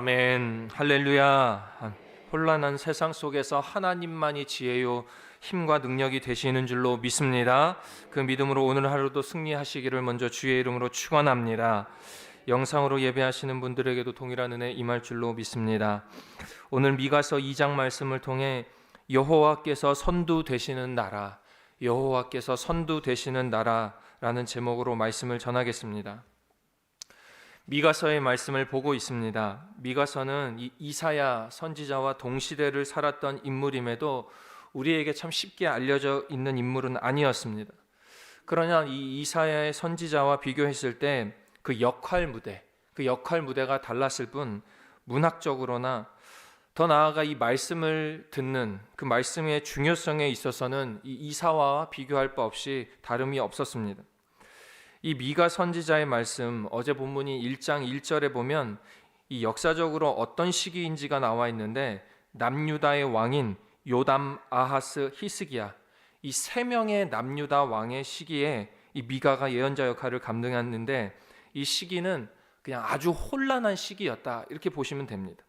아멘. 할렐루야. 혼란한 세상 속에서 하나님만이 지혜요 힘과 능력이 되시는 줄로 믿습니다. 그 믿음으로 오늘 하루도 승리하시기를 먼저 주의 이름으로 축원합니다. 영상으로 예배하시는 분들에게도 동일한 은혜 임할 줄로 믿습니다. 오늘 미가서 2장 말씀을 통해 여호와께서 선두 되시는 나라, 여호와께서 선두 되시는 나라라는 제목으로 말씀을 전하겠습니다. 미가서의 말씀을 보고 있습니다. 미가서는 이사야 선지자와 동시대를 살았던 인물임에도 우리에게 참 쉽게 알려져 있는 인물은 아니었습니다. 그러나 이 이사야의 선지자와 비교했을 때 그 역할 무대가 달랐을 뿐 문학적으로나 더 나아가 이 말씀을 듣는 그 말씀의 중요성에 있어서는 이 이사야와 비교할 바 없이 다름이 없었습니다. 이 미가 선지자의 말씀, 어제 본문이 1장 1절에 보면 이 역사적으로 어떤 시기인지가 나와 있는데 남유다의 왕인 요담, 아하스, 히스기야, 이 세 명의 남유다 왕의 시기에 이 미가가 예언자 역할을 감당했는데 이 시기는 그냥 아주 혼란한 시기였다, 이렇게 보시면 됩니다.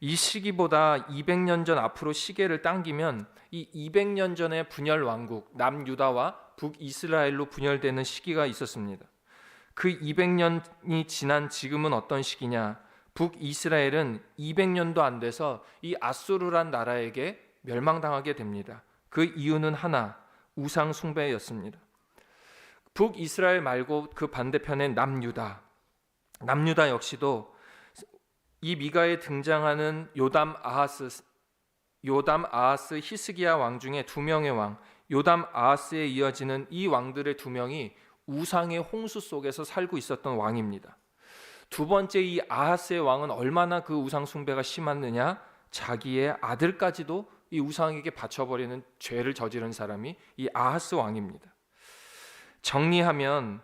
이 시기보다 200년 전 앞으로 시계를 당기면 이 200년 전의 분열 왕국 남유다와 북이스라엘로 분열되는 시기가 있었습니다. 그 200년이 지난 지금은 어떤 시기냐? 북이스라엘은 200년도 안 돼서 이 아수르란 나라에게 멸망당하게 됩니다. 그 이유는 하나, 우상 숭배였습니다. 북이스라엘 말고 그 반대편의 남유다 역시도 이 미가에 등장하는 요담, 아하스, 히스기야 왕 중에 두 명의 왕, 요담, 아하스에 이어지는 이 왕들의 두 명이 우상의 홍수 속에서 살고 있었던 왕입니다. 두 번째 이 아하스의 왕은 얼마나 그 우상 숭배가 심했느냐? 자기의 아들까지도 이 우상에게 바쳐버리는 죄를 저지른 사람이 이 아하스 왕입니다. 정리하면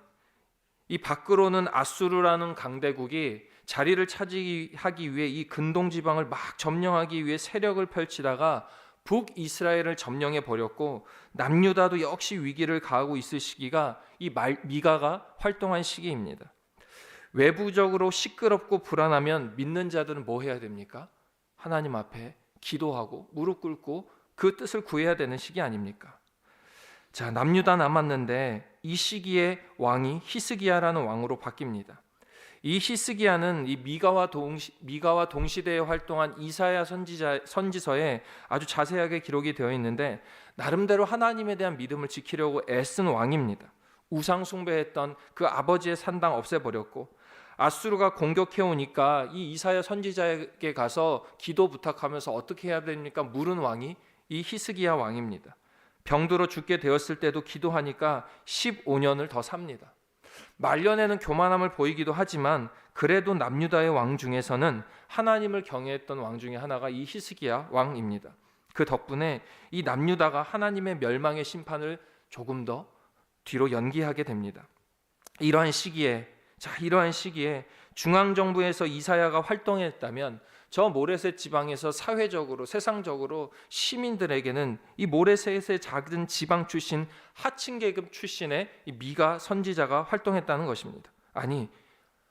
이 밖으로는 아수르라는 강대국이 자리를 차지하기 위해 이 근동 지방을 막 점령하기 위해 세력을 펼치다가 북이스라엘을 점령해 버렸고 남유다도 역시 위기를 가하고 있을 시기가 이 미가가 활동한 시기입니다. 외부적으로 시끄럽고 불안하면 믿는 자들은 뭐 해야 됩니까? 하나님 앞에 기도하고 무릎 꿇고 그 뜻을 구해야 되는 시기 아닙니까? 자, 남유다 남았는데 이 시기에 왕이 히스기야라는 왕으로 바뀝니다. 이 히스기야는 이 미가와 동시대에 활동한 이사야 선지서에 아주 자세하게 기록이 되어 있는데 나름대로 하나님에 대한 믿음을 지키려고 애쓴 왕입니다. 우상 숭배했던 그 아버지의 산당 없애버렸고 아수르가 공격해 오니까 이 이사야 선지자에게 가서 기도 부탁하면서 어떻게 해야 됩니까? 물은 왕이 이 히스기야 왕입니다. 병들어 죽게 되었을 때도 기도하니까 15년을 더 삽니다. 말년에는 교만함을 보이기도 하지만 그래도 남유다의 왕 중에서는 하나님을 경외했던 왕 중에 하나가 이 히스기야 왕입니다. 그 덕분에 이 남유다가 하나님의 멸망의 심판을 조금 더 뒤로 연기하게 됩니다. 이러한 시기에 중앙정부에서 이사야가 활동했다면 저 모레셋 지방에서 사회적으로 세상적으로 시민들에게는 이 모레셋의 작은 지방 출신 하층 계급 출신의 이 미가 선지자가 활동했다는 것입니다. 아니,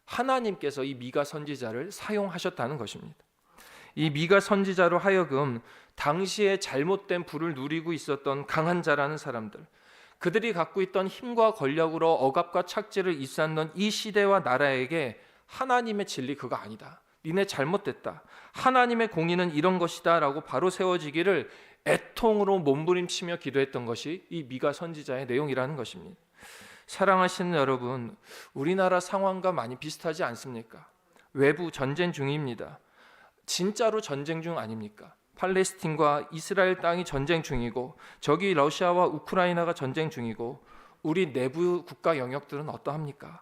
하나님께서 이 미가 선지자를 사용하셨다는 것입니다. 이 미가 선지자로 하여금 당시에 잘못된 부를 누리고 있었던 강한 자라는 사람들, 그들이 갖고 있던 힘과 권력으로 억압과 착취를 일삼는 이 시대와 나라에게 하나님의 진리 그거 아니다, 니네 잘못됐다, 하나님의 공의는 이런 것이다 라고 바로 세워지기를 애통으로 몸부림치며 기도했던 것이 이 미가 선지자의 내용이라는 것입니다. 사랑하시는 여러분, 우리나라 상황과 많이 비슷하지 않습니까? 외부 전쟁 중입니다. 진짜로 전쟁 중 아닙니까? 팔레스틴과 이스라엘 땅이 전쟁 중이고 저기 러시아와 우크라이나가 전쟁 중이고 우리 내부 국가 영역들은 어떠합니까?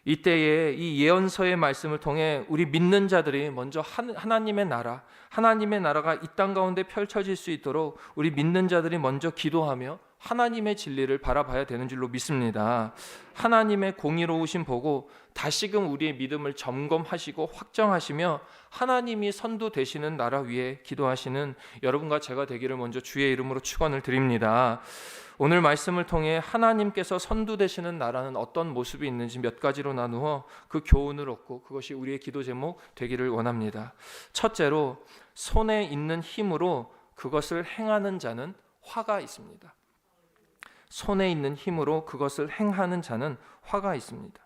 이때에 이 예언서의 말씀을 통해 우리 믿는 자들이 먼저 하나님의 나라가 이 땅 가운데 펼쳐질 수 있도록 우리 믿는 자들이 먼저 기도하며 하나님의 진리를 바라봐야 되는 줄로 믿습니다. 하나님의 공의로우심 보고 다시금 우리의 믿음을 점검하시고 확정하시며 하나님이 선두 되시는 나라 위에 기도하시는 여러분과 제가 되기를 먼저 주의 이름으로 축원을 드립니다. 오늘 말씀을 통해 하나님께서 선두 되시는 나라는 어떤 모습이 있는지 몇 가지로 나누어 그 교훈을 얻고 그것이 우리의 기도 제목 되기를 원합니다. 첫째로, 손에 있는 힘으로 그것을 행하는 자는 화가 있습니다. 손에 있는 힘으로 그것을 행하는 자는 화가 있습니다.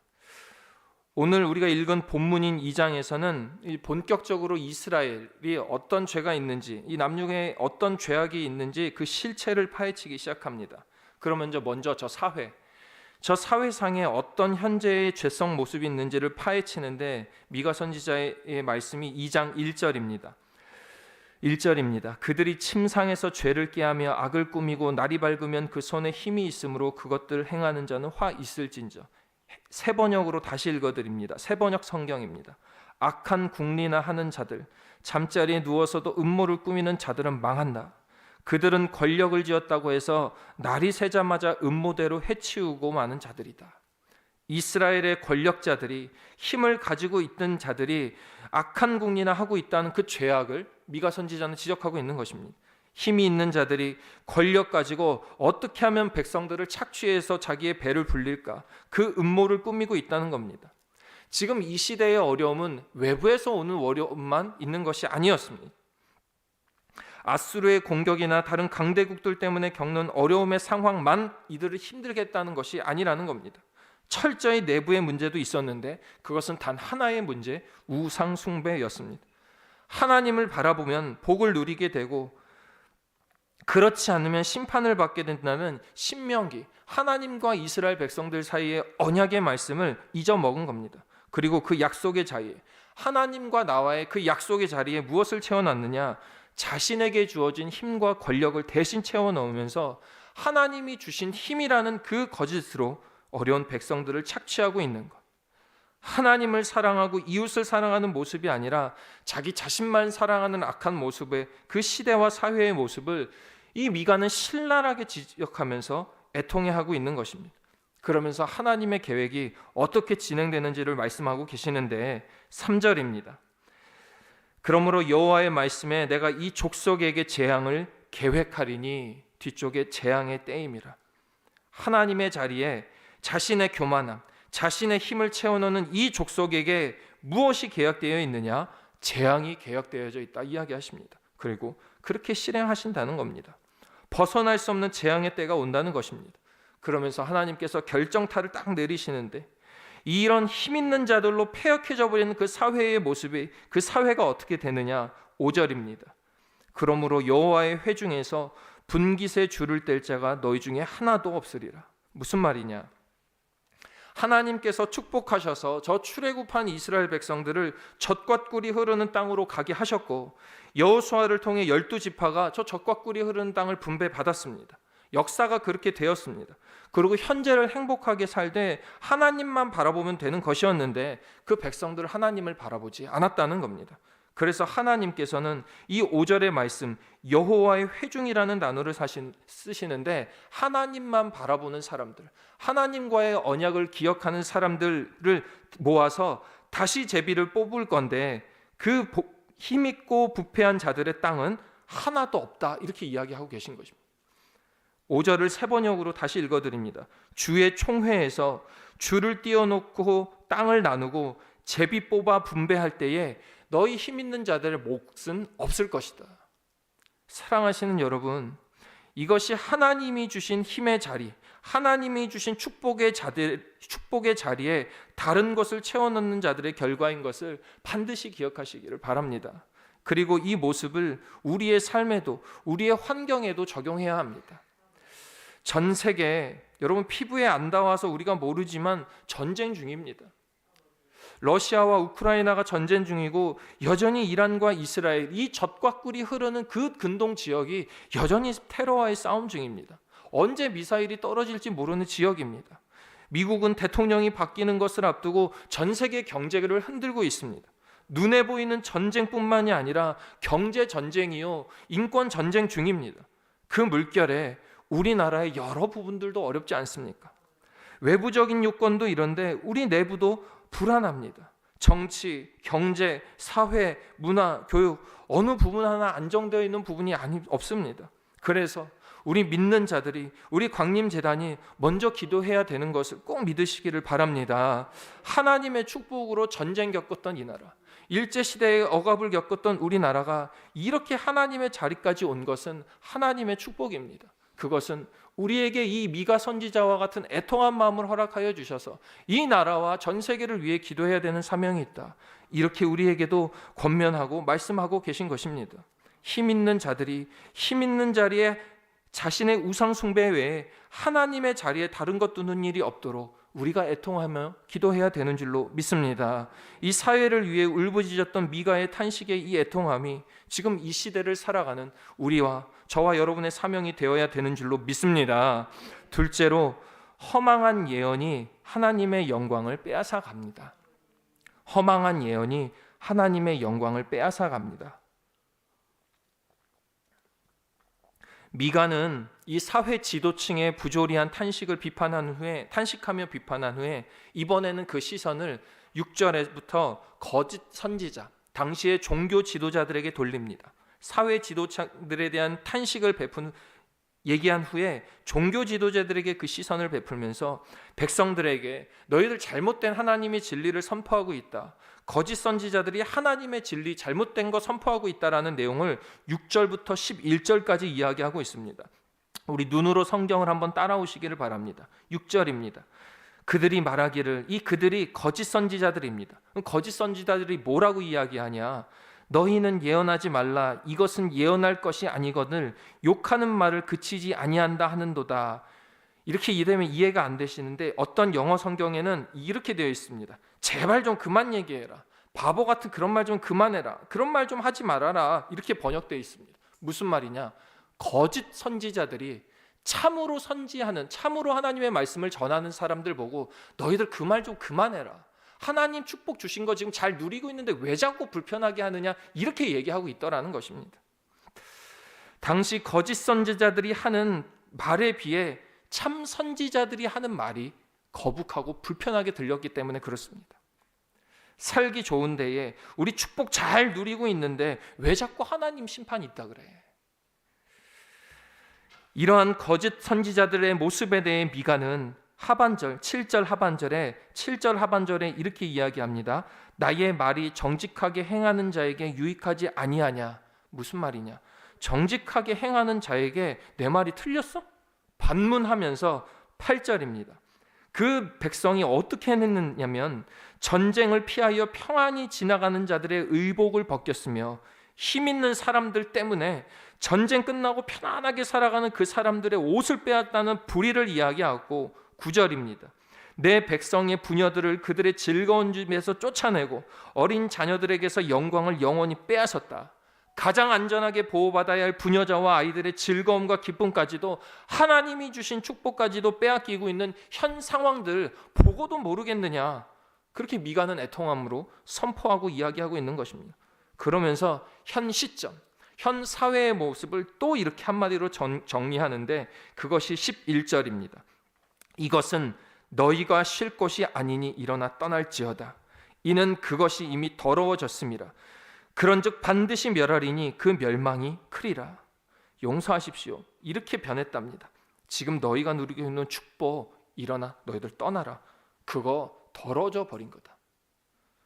오늘 우리가 읽은 본문인 2장에서는 본격적으로 이스라엘이 어떤 죄가 있는지, 이 남중에 어떤 죄악이 있는지 그 실체를 파헤치기 시작합니다. 그러면 먼저 저 사회상에 어떤 현재의 죄성 모습이 있는지를 파헤치는데 미가 선지자의 말씀이 2장 1절입니다. 그들이 침상에서 죄를 꾀하며 악을 꾸미고 날이 밝으면 그 손에 힘이 있으므로 그것들 행하는 자는 화 있을진저. 새 번역으로 다시 읽어드립니다. 새 번역 성경입니다. 악한 궁리나 하는 자들, 잠자리에 누워서도 음모를 꾸미는 자들은 망한다. 그들은 권력을 쥐었다고 해서 날이 새자마자 음모대로 해치우고 마는 자들이다. 이스라엘의 권력자들이, 힘을 가지고 있던 자들이 악한 궁리나 하고 있다는 그 죄악을 미가 선지자는 지적하고 있는 것입니다. 힘이 있는 자들이 권력 가지고 어떻게 하면 백성들을 착취해서 자기의 배를 불릴까, 그 음모를 꾸미고 있다는 겁니다. 지금 이 시대의 어려움은 외부에서 오는 어려움만 있는 것이 아니었습니다. 아수르의 공격이나 다른 강대국들 때문에 겪는 어려움의 상황만 이들을 힘들게 했다는 것이 아니라는 겁니다. 철저히 내부의 문제도 있었는데 그것은 단 하나의 문제, 우상 숭배였습니다. 하나님을 바라보면 복을 누리게 되고 그렇지 않으면 심판을 받게 된다는 신명기, 하나님과 이스라엘 백성들 사이의 언약의 말씀을 잊어먹은 겁니다. 그리고 그 약속의 자리에, 하나님과 나와의 그 약속의 자리에 무엇을 채워놨느냐, 자신에게 주어진 힘과 권력을 대신 채워넣으면서 하나님이 주신 힘이라는 그 거짓으로 어려운 백성들을 착취하고 있는 것. 하나님을 사랑하고 이웃을 사랑하는 모습이 아니라 자기 자신만 사랑하는 악한 모습의 그 시대와 사회의 모습을 이 미가는 신랄하게 지적하면서 애통해하고 있는 것입니다. 그러면서 하나님의 계획이 어떻게 진행되는지를 말씀하고 계시는데 3절입니다. 그러므로 여호와의 말씀에 내가 이 족속에게 재앙을 계획하리니, 뒤쪽에 재앙의 때임이라. 하나님의 자리에 자신의 교만함, 자신의 힘을 채워넣는 이 족속에게 무엇이 계약되어 있느냐? 재앙이 계약되어져 있다 이야기하십니다. 그리고 그렇게 실행하신다는 겁니다. 벗어날 수 없는 재앙의 때가 온다는 것입니다. 그러면서 하나님께서 결정타를 딱 내리시는데 이런 힘 있는 자들로 폐역해져 버리는 그 사회의 모습이, 그 사회가 어떻게 되느냐? 5절입니다. 그러므로 여호와의 회중에서 분깃에 줄을 뗄 자가 너희 중에 하나도 없으리라. 무슨 말이냐? 하나님께서 축복하셔서 저 출애굽한 이스라엘 백성들을 젖과 꿀이 흐르는 땅으로 가게 하셨고, 여호수아를 통해 12지파가 저 젖과 꿀이 흐르는 땅을 분배받았습니다. 역사가 그렇게 되었습니다. 그리고 현재를 행복하게 살되 하나님만 바라보면 되는 것이었는데 그 백성들 하나님을 바라보지 않았다는 겁니다. 그래서 하나님께서는 이 5절의 말씀, 여호와의 회중이라는 단어를 쓰시는데 하나님만 바라보는 사람들, 하나님과의 언약을 기억하는 사람들을 모아서 다시 제비를 뽑을 건데 그 힘있고 부패한 자들의 땅은 하나도 없다, 이렇게 이야기하고 계신 것입니다. 5절을 세 번역으로 다시 읽어드립니다. 주의 총회에서 줄을 띄워놓고 땅을 나누고 제비 뽑아 분배할 때에 너희 힘 있는 자들의 몫은 없을 것이다. 사랑하시는 여러분, 이것이 하나님이 주신 힘의 자리, 하나님이 주신 축복의 자리에 다른 것을 채워넣는 자들의 결과인 것을 반드시 기억하시기를 바랍니다. 그리고 이 모습을 우리의 삶에도, 우리의 환경에도 적용해야 합니다. 전 세계, 여러분 피부에 안 닿아서 우리가 모르지만 전쟁 중입니다. 러시아와 우크라이나가 전쟁 중이고 여전히 이란과 이스라엘, 이 젖과 꿀이 흐르는 그 근동 지역이 여전히 테러와의 싸움 중입니다. 언제 미사일이 떨어질지 모르는 지역입니다. 미국은 대통령이 바뀌는 것을 앞두고 전 세계 경제를 흔들고 있습니다. 눈에 보이는 전쟁뿐만이 아니라 경제 전쟁이요, 인권 전쟁 중입니다. 그 물결에 우리나라의 여러 부분들도 어렵지 않습니까? 외부적인 요건도 이런데 우리 내부도 불안합니다. 정치, 경제, 사회, 문화, 교육 어느 부분 하나 안정되어 있는 부분이 없습니다. 그래서 우리 믿는 자들이, 우리 광림재단이 먼저 기도해야 되는 것을 꼭 믿으시기를 바랍니다. 하나님의 축복으로 전쟁 겪었던 이 나라, 일제시대의 억압을 겪었던 우리나라가 이렇게 하나님의 자리까지 온 것은 하나님의 축복입니다. 그것은 우리에게 이 미가 선지자와 같은 애통한 마음을 허락하여 주셔서 이 나라와 전 세계를 위해 기도해야 되는 사명이 있다, 이렇게 우리에게도 권면하고 말씀하고 계신 것입니다. 힘 있는 자들이 힘 있는 자리에 자신의 우상 숭배 외에 하나님의 자리에 다른 것 두는 일이 없도록 우리가 애통하며 기도해야 되는 줄로 믿습니다. 이 사회를 위해 울부짖었던 미가의 탄식의 이 애통함이 지금 이 시대를 살아가는 우리와 저와 여러분의 사명이 되어야 되는 줄로 믿습니다. 둘째로, 허망한 예언이 하나님의 영광을 빼앗아 갑니다. 허망한 예언이 하나님의 영광을 빼앗아 갑니다. 미가는 이 사회 지도층의 부조리한 탄식하며 비판한 후에 이번에는 그 시선을 6절부터 거짓 선지자, 당시의 종교 지도자들에게 돌립니다. 사회 지도자들에 대한 탄식을 얘기한 후에 종교 지도자들에게 그 시선을 베풀면서 백성들에게 너희들 잘못된 하나님의 진리를 선포하고 있다, 거짓 선지자들이 하나님의 진리 잘못된 거 선포하고 있다라는 내용을 6절부터 11절까지 이야기하고 있습니다. 우리 눈으로 성경을 한번 따라오시기를 바랍니다. 6절입니다. 그들이 말하기를, 이 그들이 거짓 선지자들입니다. 거짓 선지자들이 뭐라고 이야기하냐? 너희는 예언하지 말라, 이것은 예언할 것이 아니거늘 욕하는 말을 그치지 아니한다 하는도다. 이렇게 이되면 이해가 안 되시는데 어떤 영어 성경에는 이렇게 되어 있습니다. 제발 좀 그만 얘기해라, 바보 같은 그런 말 좀 그만해라, 그런 말 좀 하지 말아라, 이렇게 번역되어 있습니다. 무슨 말이냐? 거짓 선지자들이 참으로 선지하는, 참으로 하나님의 말씀을 전하는 사람들 보고 너희들 그 말 좀 그만해라, 하나님 축복 주신 거 지금 잘 누리고 있는데 왜 자꾸 불편하게 하느냐, 이렇게 얘기하고 있더라는 것입니다. 당시 거짓 선지자들이 하는 말에 비해 참 선지자들이 하는 말이 거북하고 불편하게 들렸기 때문에 그렇습니다. 살기 좋은 데에 우리 축복 잘 누리고 있는데 왜 자꾸 하나님 심판이 있다 그래? 이러한 거짓 선지자들의 모습에 대해 미가는 하반절, 7절 하반절에 이렇게 이야기합니다. 나의 말이 정직하게 행하는 자에게 유익하지 아니하냐? 무슨 말이냐? 정직하게 행하는 자에게 내 말이 틀렸어? 반문하면서 8절입니다. 그 백성이 어떻게 했느냐면 전쟁을 피하여 평안히 지나가는 자들의 의복을 벗겼으며 힘 있는 사람들 때문에 전쟁 끝나고 편안하게 살아가는 그 사람들의 옷을 빼앗다는 불의를 이야기하고 9절입니다. 내 백성의 부녀들을 그들의 즐거운 집에서 쫓아내고 어린 자녀들에게서 영광을 영원히 빼앗았다. 가장 안전하게 보호받아야 할 부녀자와 아이들의 즐거움과 기쁨까지도, 하나님이 주신 축복까지도 빼앗기고 있는 현 상황들 보고도 모르겠느냐, 그렇게 미가는 애통함으로 선포하고 이야기하고 있는 것입니다. 그러면서 현 시점, 현 사회의 모습을 또 이렇게 한마디로 정리하는데 그것이 11절입니다. 이것은 너희가 쉴 곳이 아니니 일어나 떠날지어다. 이는 그것이 이미 더러워졌습니다. 그런즉 반드시 멸하리니 그 멸망이 크리라. 용서하십시오, 이렇게 변했답니다. 지금 너희가 누리고 있는 축복, 일어나 너희들 떠나라. 그거 더러워져 버린 거다.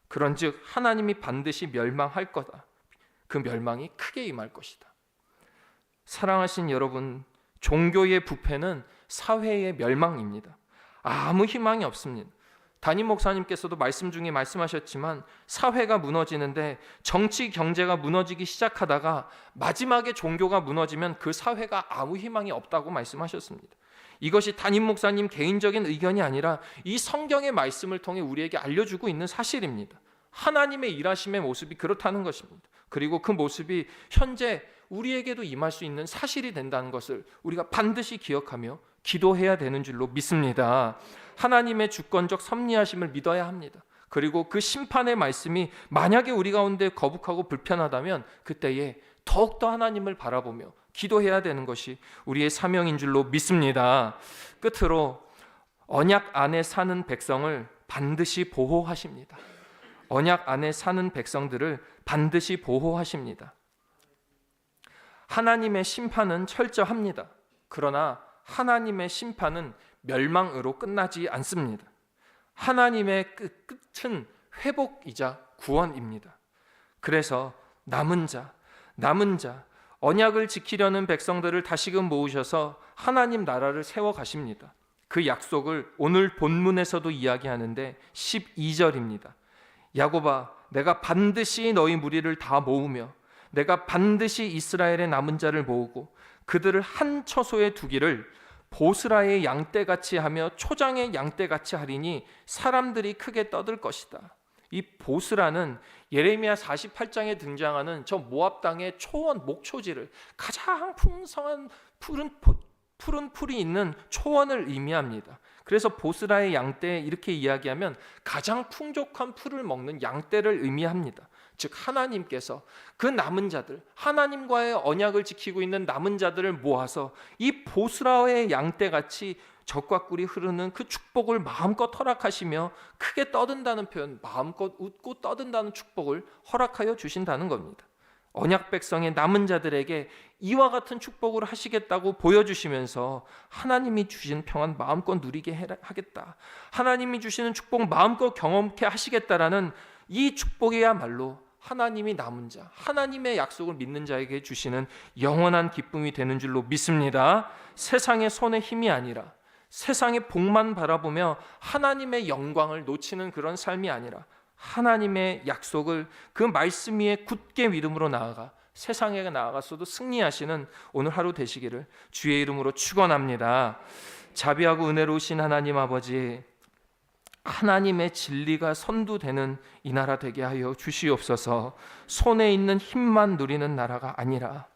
그런즉 하나님이 반드시 멸망할 거다. 그 멸망이 크게 임할 것이다. 사랑하신 여러분, 종교의 부패는 사회의 멸망입니다. 아무 희망이 없습니다. 담임 목사님께서도 말씀 중에 말씀하셨지만 사회가 무너지는데 정치, 경제가 무너지기 시작하다가 마지막에 종교가 무너지면 그 사회가 아무 희망이 없다고 말씀하셨습니다. 이것이 담임 목사님 개인적인 의견이 아니라 이 성경의 말씀을 통해 우리에게 알려주고 있는 사실입니다. 하나님의 일하심의 모습이 그렇다는 것입니다. 그리고 그 모습이 현재 우리에게도 임할 수 있는 사실이 된다는 것을 우리가 반드시 기억하며 기도해야 되는 줄로 믿습니다. 하나님의 주권적 섭리하심을 믿어야 합니다. 그리고 그 심판의 말씀이 만약에 우리 가운데 거북하고 불편하다면 그때에 더욱더 하나님을 바라보며 기도해야 되는 것이 우리의 사명인 줄로 믿습니다. 끝으로 언약 안에 사는 백성을 반드시 보호하십니다. 언약 안에 사는 백성들을 반드시 보호하십니다. 하나님의 심판은 철저합니다. 그러나 하나님의 심판은 멸망으로 끝나지 않습니다. 하나님의 끝은 회복이자 구원입니다. 그래서 남은 자, 언약을 지키려는 백성들을 다시금 모으셔서 하나님 나라를 세워 가십니다. 그 약속을 오늘 본문에서도 이야기하는데 12절입니다. 야곱아, 내가 반드시 너희 무리를 다 모으며 내가 반드시 이스라엘의 남은 자를 모으고 그들을 한 처소에 두기를 보스라의 양떼같이 하며 초장의 양떼같이 하리니 사람들이 크게 떠들 것이다. 이 보스라는 예레미야 48장에 등장하는 저 모압 땅의 초원 목초지를, 가장 풍성한 푸른 풀이 있는 초원을 의미합니다. 그래서 보스라의 양떼, 이렇게 이야기하면 가장 풍족한 풀을 먹는 양떼를 의미합니다. 즉 하나님께서 그 남은 자들, 하나님과의 언약을 지키고 있는 남은 자들을 모아서 이 보스라의 양떼같이 젖과 꿀이 흐르는 그 축복을 마음껏 허락하시며, 크게 떠든다는 표현, 마음껏 웃고 떠든다는 축복을 허락하여 주신다는 겁니다. 언약 백성의 남은 자들에게 이와 같은 축복을 하시겠다고 보여주시면서 하나님이 주신 평안 마음껏 누리게 하겠다, 하나님이 주시는 축복 마음껏 경험케 하시겠다라는 이 축복이야말로 하나님이 남은 자, 하나님의 약속을 믿는 자에게 주시는 영원한 기쁨이 되는 줄로 믿습니다. 세상의 손의 힘이 아니라, 세상의 복만 바라보며 하나님의 영광을 놓치는 그런 삶이 아니라, 하나님의 약속을 그 말씀 위에 굳게 믿음으로 나아가 세상에 나아가서도 승리하시는 오늘 하루 되시기를 주의 이름으로 축원합니다. 자비하고 은혜로우신 하나님 아버지, 하나님의 진리가 선두되는 이 나라 되게 하여 주시옵소서. 손에 있는 힘만 누리는 나라가 아니라,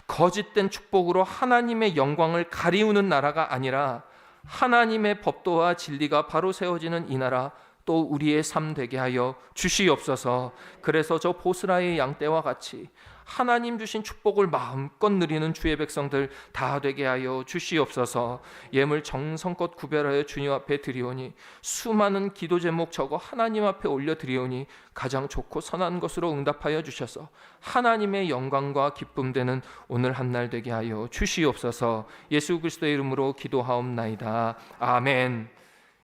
거짓된 축복으로 하나님의 영광을 가리우는 나라가 아니라, 하나님의 법도와 진리가 바로 세워지는 이 나라, 또 우리의 삶 되게 하여 주시옵소서. 그래서 저 보스라의 양떼와 같이 하나님 주신 축복을 마음껏 누리는 주의 백성들 다 되게 하여 주시옵소서. 예물 정성껏 구별하여 주님 앞에 드리오니, 수많은 기도 제목 적어 하나님 앞에 올려드리오니 가장 좋고 선한 것으로 응답하여 주셔서 하나님의 영광과 기쁨 되는 오늘 한날 되게 하여 주시옵소서. 예수 그리스도의 이름으로 기도하옵나이다. 아멘.